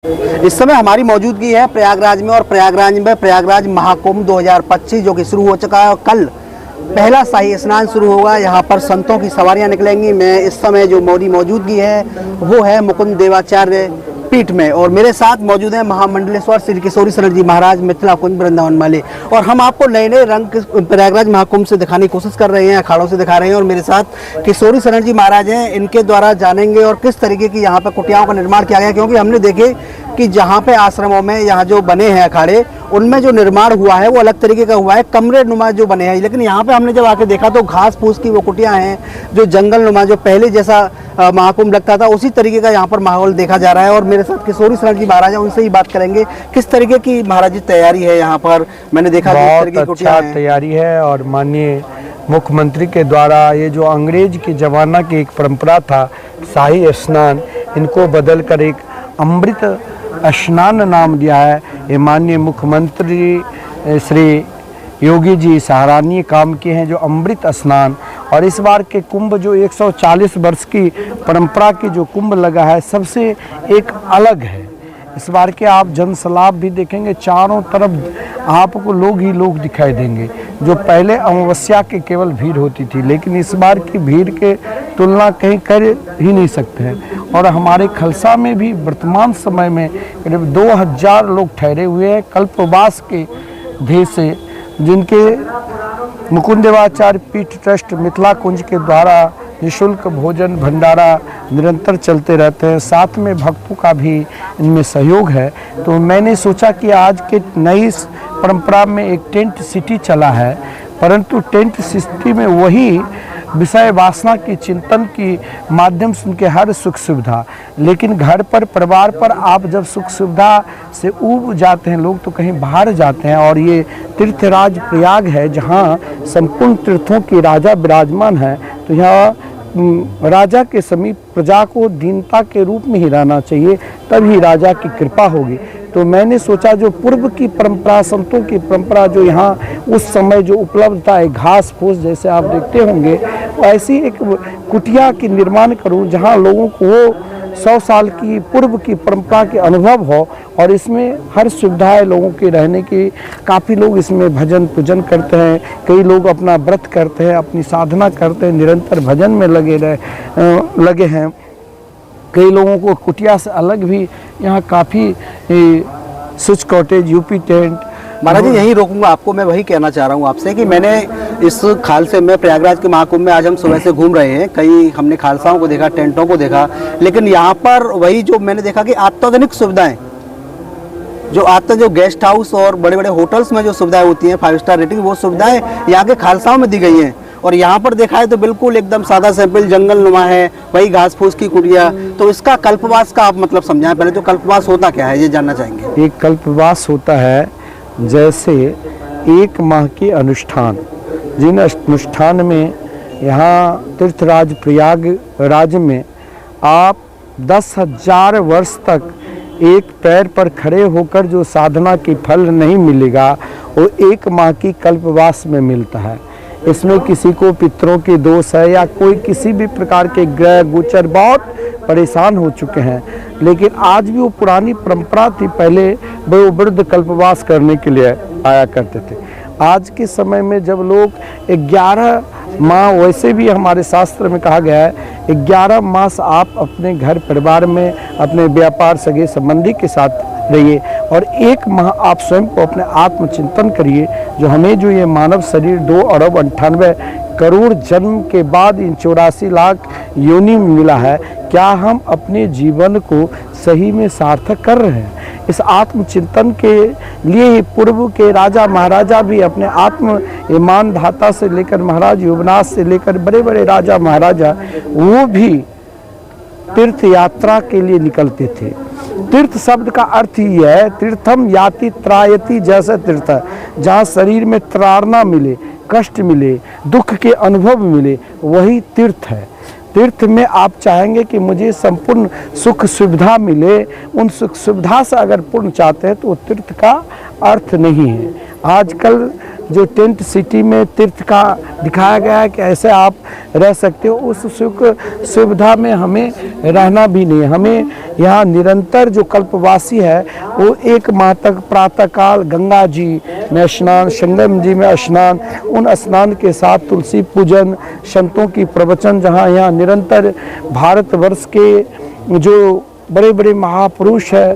इस समय हमारी मौजूदगी है प्रयागराज में, और प्रयागराज में प्रयागराज महाकुंभ 2025 जो कि शुरू हो चुका है। कल पहला शाही स्नान शुरू होगा। यहाँ पर संतों की सवारियाँ निकलेंगी। मैं इस समय जो मेरी मौजूदगी है वो है मुकुंद देवाचार्य पीठ में, और मेरे साथ मौजूद है महामंडलेश्वर श्री किशोरी शरण जी महाराज मिथिला कुंज वृंदावन वाले। और हम आपको नए नए रंग प्रयागराज महाकुंभ से दिखाने की कोशिश कर रहे हैं, अखाड़ों से दिखा रहे हैं। और मेरे साथ किशोरी शरण जी महाराज हैं, इनके द्वारा जानेंगे और किस तरीके की यहाँ पर कुटियाओं का निर्माण किया गया। क्योंकि हमने देखे कि जहाँ पे आश्रमों में यहाँ जो बने हैं अखाड़े, उनमें जो निर्माण हुआ है वो अलग तरीके का हुआ है, कमरे नुमा जो बने हैं। लेकिन यहाँ पे हमने जब आके देखा तो घास फूस की वो कुटियाँ हैं, जो जंगल नुमा, जो पहले जैसा महाकुंभ लगता था उसी तरीके का यहाँ पर माहौल देखा जा रहा है। और मेरे साथ किशोरी शरण जी महाराज हैं, उनसे ही बात करेंगे किस तरीके की महाराज जी तैयारी है यहाँ पर। मैंने देखा बहुत अच्छा तैयारी है, और माननीय मुख्यमंत्री के द्वारा ये जो अंग्रेज के ज़माना की एक परंपरा था शाही स्नान, इनको बदल कर एक अमृत स्नान नाम दिया है। ये माननीय मुख्यमंत्री श्री योगी जी सराहनीय काम किए हैं, जो अमृत स्नान। और इस बार के कुंभ जो 140 वर्ष की परंपरा की जो कुंभ लगा है, सबसे एक अलग है। इस बार के आप जनसलाब भी देखेंगे, चारों तरफ आपको लोग ही लोग दिखाई देंगे। जो पहले अमावस्या के केवल भीड़ होती थी, लेकिन इस बार की भीड़ के तुलना कहीं कर ही नहीं सकते हैं। और हमारे खलसा में भी वर्तमान समय में करीब 2000 लोग ठहरे हुए हैं कल्पवास के ध्येय से, जिनके मुकुंद देवाचार्य पीठ ट्रस्ट मिथिला कुंज के द्वारा निःशुल्क भोजन भंडारा निरंतर चलते रहते हैं। साथ में भक्तों का भी इनमें सहयोग है। तो मैंने सोचा कि आज के नई परंपरा में एक टेंट सिटी चला है, परंतु टेंट सिटी में वही विषय वासना की चिंतन की माध्यम से उनके हर सुख सुविधा, लेकिन घर पर परिवार पर आप जब सुख सुविधा से ऊब जाते हैं लोग तो कहीं बाहर जाते हैं। और ये तीर्थराज प्रयाग है, जहाँ संपूर्ण तीर्थों की राजा विराजमान है। तो यहाँ राजा के समीप प्रजा को दीनता के रूप में ही रहना चाहिए, तभी राजा की कृपा होगी। तो मैंने सोचा जो पूर्व की परंपरा, संतों की परंपरा जो यहाँ उस समय जो उपलब्ध था, एक घास फूस जैसे आप देखते होंगे, ऐसी एक कुटिया की निर्माण करूँ जहाँ लोगों को वो 100 साल की पूर्व की परंपरा के अनुभव हो। और इसमें हर सुविधा है लोगों के रहने की। काफ़ी लोग इसमें भजन पूजन करते हैं, कई लोग अपना व्रत करते हैं, अपनी साधना करते हैं, निरंतर भजन में लगे हैं। कई लोगों को कुटिया से अलग भी यहाँ काफ़ी स्विच कॉटेज, यूपी टेंट। महाराज जी यहीं रोकूंगा आपको। मैं वही कहना चाह रहा हूँ आपसे कि मैंने इस खालसे में प्रयागराज के महाकुंभ में आज हम सुबह से घूम रहे हैं, कई हमने खालसाओं को देखा, टेंटों को देखा, लेकिन यहाँ पर वही जो मैंने देखा कि अत्याधुनिक सुविधाएं जो गेस्ट हाउस और बड़े बड़े होटल्स में जो सुविधाएं होती हैं 5 स्टार रेटिंग, वो सुविधाएं यहाँ के खालसाओं में दी गई हैं। और यहाँ पर देखा है तो बिल्कुल एकदम सादा सिंपल जंगल नुमा है, वही घास फूस की कुटिया। तो इसका कल्पवास का आप मतलब समझाएं पहले, तो कल्पवास होता क्या है ये जानना चाहेंगे। एक कल्पवास होता है जैसे 1 माह के अनुष्ठान, जिन अनुष्ठान में यहाँ तीर्थराज प्रयागराज में आप 10,000 वर्ष तक एक पैर पर खड़े होकर जो साधना की फल नहीं मिलेगा, वो 1 माह की कल्पवास में मिलता है। इसमें किसी को पितरों के दोष है या कोई किसी भी प्रकार के ग्रह गोचर बहुत परेशान हो चुके हैं, लेकिन आज भी वो पुरानी परंपरा थी। पहले वो वृद्ध कल्पवास करने के लिए आया करते थे। आज के समय में जब लोग 11 माह, वैसे भी हमारे शास्त्र में कहा गया है 11 मास आप अपने घर परिवार में अपने व्यापार सगे संबंधी के साथ रहिए, और 1 माह आप स्वयं को अपने आत्मचिंतन करिए। जो हमें जो ये मानव शरीर 2 अरब 98 करोड़ जन्म के बाद इन 84 लाख योनि मिला है, क्या हम अपने जीवन को सही में सार्थक कर रहे हैं? इस आत्मचिंतन के लिए ही पूर्व के राजा महाराजा भी अपने आत्म ईमानदाता से लेकर महाराज युवनाथ से लेकर बड़े बड़े राजा महाराजा, वो भी तीर्थ यात्रा के लिए निकलते थे। तीर्थ शब्द का अर्थ ही है तीर्थम याति त्रायति, जैसे तीर्थ जहाँ शरीर में त्रारणा मिले, कष्ट मिले, दुख के अनुभव मिले, वही तीर्थ है। तीर्थ में आप चाहेंगे कि मुझे संपूर्ण सुख सुविधा मिले, उन सुख सुविधा से अगर पूर्ण चाहते हैं तो वो तीर्थ का अर्थ नहीं है। आजकल जो टेंट सिटी में तीर्थ का दिखाया गया है कि ऐसे आप रह सकते हो, उस सुख सुविधा में हमें रहना भी नहीं। हमें यहाँ निरंतर जो कल्पवासी है वो 1 माह तक प्रातःकाल गंगा जी में स्नान, संगम जी में स्नान, उन स्नान के साथ तुलसी पूजन, संतों की प्रवचन, जहाँ यहाँ निरंतर भारतवर्ष के जो बड़े बड़े महापुरुष है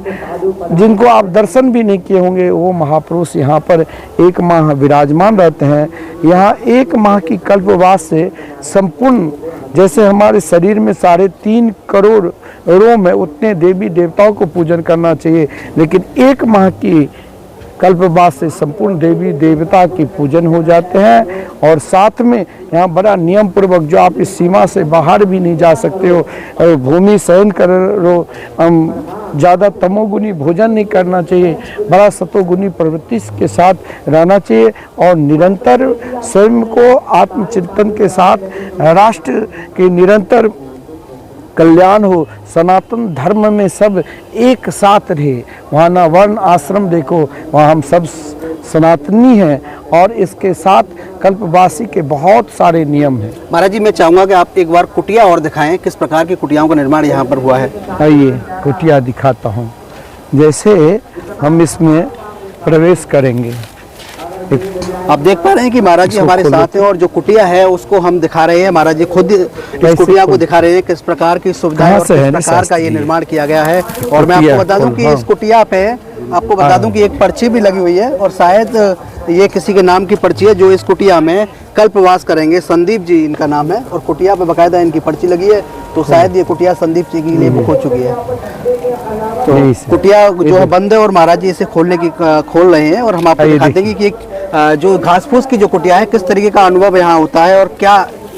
जिनको आप दर्शन भी नहीं किए होंगे, वो महापुरुष यहाँ पर 1 माह विराजमान रहते हैं। यहाँ 1 माह की कल्पवास से संपूर्ण, जैसे हमारे शरीर में 3.5 करोड़ रोम है, उतने देवी देवताओं को पूजन करना चाहिए, लेकिन 1 माह की कल्पवास से संपूर्ण देवी देवता की पूजन हो जाते हैं। और साथ में यहाँ बड़ा नियम पूर्वक, जो आप इस सीमा से बाहर भी नहीं जा सकते हो, भूमि शयन करो, ज़्यादा तमोगुनी भोजन नहीं करना चाहिए, बड़ा सतोगुनी प्रवृत्ति के साथ रहना चाहिए और निरंतर स्वयं को आत्मचिंतन के साथ राष्ट्र के निरंतर कल्याण हो, सनातन धर्म में सब एक साथ रहे। वहाँ ना वर्ण आश्रम देखो, वहाँ हम सब सनातनी हैं और इसके साथ कल्पवासी के बहुत सारे नियम हैं। महाराज जी, मैं चाहूँगा कि आप एक बार कुटिया और दिखाएं, किस प्रकार की कुटियाओं का निर्माण यहाँ पर हुआ है। आइए कुटिया दिखाता हूँ। जैसे हम इसमें प्रवेश करेंगे, आप देख पा रहे हैं कि महाराज जी हमारे साथ हैं और जो कुटिया है उसको हम दिखा रहे हैं। महाराज जी खुद इस कुटिया को दिखा रहे हैं, किस प्रकार की सुविधाएं और किस प्रकार का ये निर्माण किया गया है। और मैं आपको बता दूं कि इस कुटिया पे आपको बता दूं कि एक पर्ची भी लगी हुई है और शायद ये किसी के नाम की पर्ची है जो इस कुटिया में कल्पवास करेंगे। संदीप जी इनका नाम है और कुटिया पे बाकायदा इनकी पर्ची लगी है, तो शायद ये कुटिया संदीप जी के लिए बुक हो चुकी है। तो कुटिया जो है बंद है और महाराज जी इसे खोल रहे हैं और हम आपको दिखाते हैं कि जो घास फूस की जो कुटिया है किस तरीके का अनुभव यहाँ होता है और क्या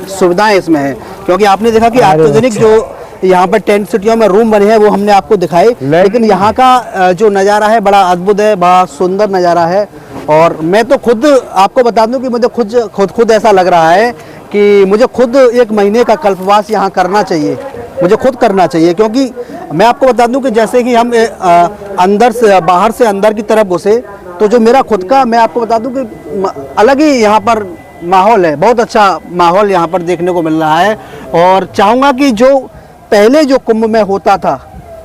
सुविधाएं इसमें है। क्योंकि आपने देखा कि आर्टोजेनिक जो यहाँ पर टेंट सिटियों में रूम बने हैं वो हमने आपको दिखाए, लेकिन यहाँ का जो नज़ारा है बड़ा अद्भुत है, बड़ा सुंदर नज़ारा है। और मैं तो खुद आपको बता दूं कि मुझे खुद ऐसा लग रहा है कि मुझे खुद 1 महीने का कल्पवास यहाँ करना चाहिए, मुझे खुद करना चाहिए। क्योंकि मैं आपको बता दूं कि जैसे कि हम अंदर से बाहर से अंदर की तरफ घुसे तो जो मेरा खुद का, मैं आपको बता दूं कि अलग ही यहाँ पर माहौल है, बहुत अच्छा माहौल यहाँ पर देखने को मिल रहा है। और चाहूँगा कि जो पहले जो कुंभ में होता था,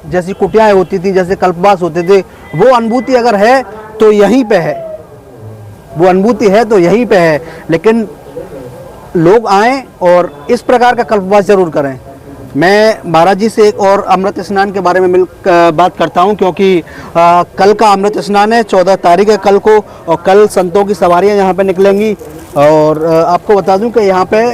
जैसी कुटियाएँ होती थी, जैसे कल्पवास होते थे, वो अनुभूति अगर है तो यहीं पे है, वो अनुभूति है तो यहीं पे है। लेकिन लोग आएँ और इस प्रकार का कल्पवास जरूर करें। मैं महाराज जी से एक और अमृत स्नान के बारे में बात करता हूं, क्योंकि कल का अमृत स्नान है, 14 तारीख है कल को, और कल संतों की सवारियां यहां पे निकलेंगी। और आपको बता दूं कि यहां पे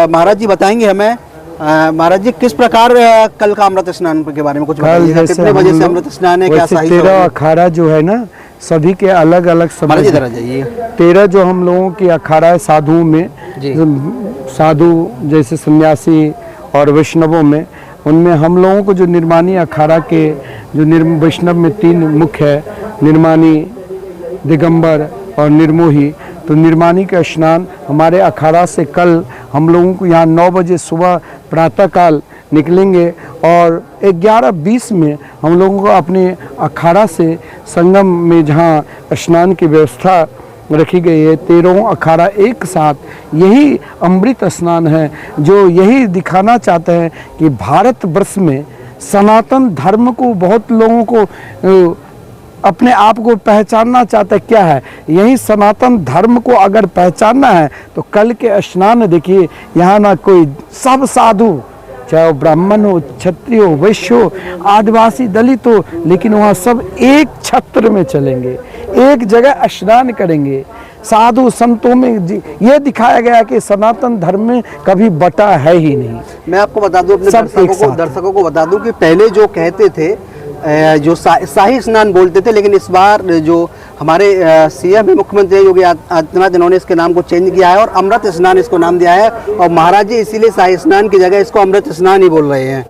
महाराज जी बताएंगे हमें। महाराज जी किस प्रकार कल का अमृत स्नान के बारे में कुछ बताइए, कितने बजे से अमृत स्नान है, क्या सही 13 अखाड़ा जो है ना, सभी के अलग अलग समय। 13 जो हम लोगों की अखाड़ा है साधुओं में, साधु जैसे सन्यासी और वैष्णवों में, उनमें हम लोगों को जो निर्माणी अखाड़ा के जो वैष्णव में 3 मुख्य है, निर्माणी, दिगंबर और निर्मोही। तो निर्माणी का स्नान हमारे अखाड़ा से कल हम लोगों को यहाँ 9 बजे सुबह प्रातःकाल निकलेंगे और 11:20 में हम लोगों को अपने अखाड़ा से संगम में जहाँ स्नान की व्यवस्था रखी गई है, 13 अखाड़ा एक साथ, यही अमृत स्नान है जो यही दिखाना चाहते हैं कि भारत वर्ष में सनातन धर्म को बहुत लोगों को अपने आप को पहचानना चाहते क्या है। यही सनातन धर्म को अगर पहचानना है तो कल के स्नान देखिए, यहाँ ना कोई, सब साधु, चाहे वो ब्राह्मण हो, क्षत्रिय हो, वैश्य हो, आदिवासी, दलित हो, लेकिन वहाँ सब एक छत्र में चलेंगे, एक जगह स्नान करेंगे। साधु संतों में ये दिखाया गया कि सनातन धर्म में कभी बटा है ही नहीं। मैं आपको बता दूं, अपने दर्शकों को बता दूं कि पहले जो कहते थे, जो शाही स्नान बोलते थे, लेकिन इस बार जो हमारे सीएम मुख्यमंत्री योगी आदित्यनाथ, इन्होंने इसके नाम को चेंज किया है और अमृत स्नान इसको नाम दिया है। और महाराज जी इसीलिए शाही स्नान की जगह इसको अमृत स्नान ही बोल रहे हैं।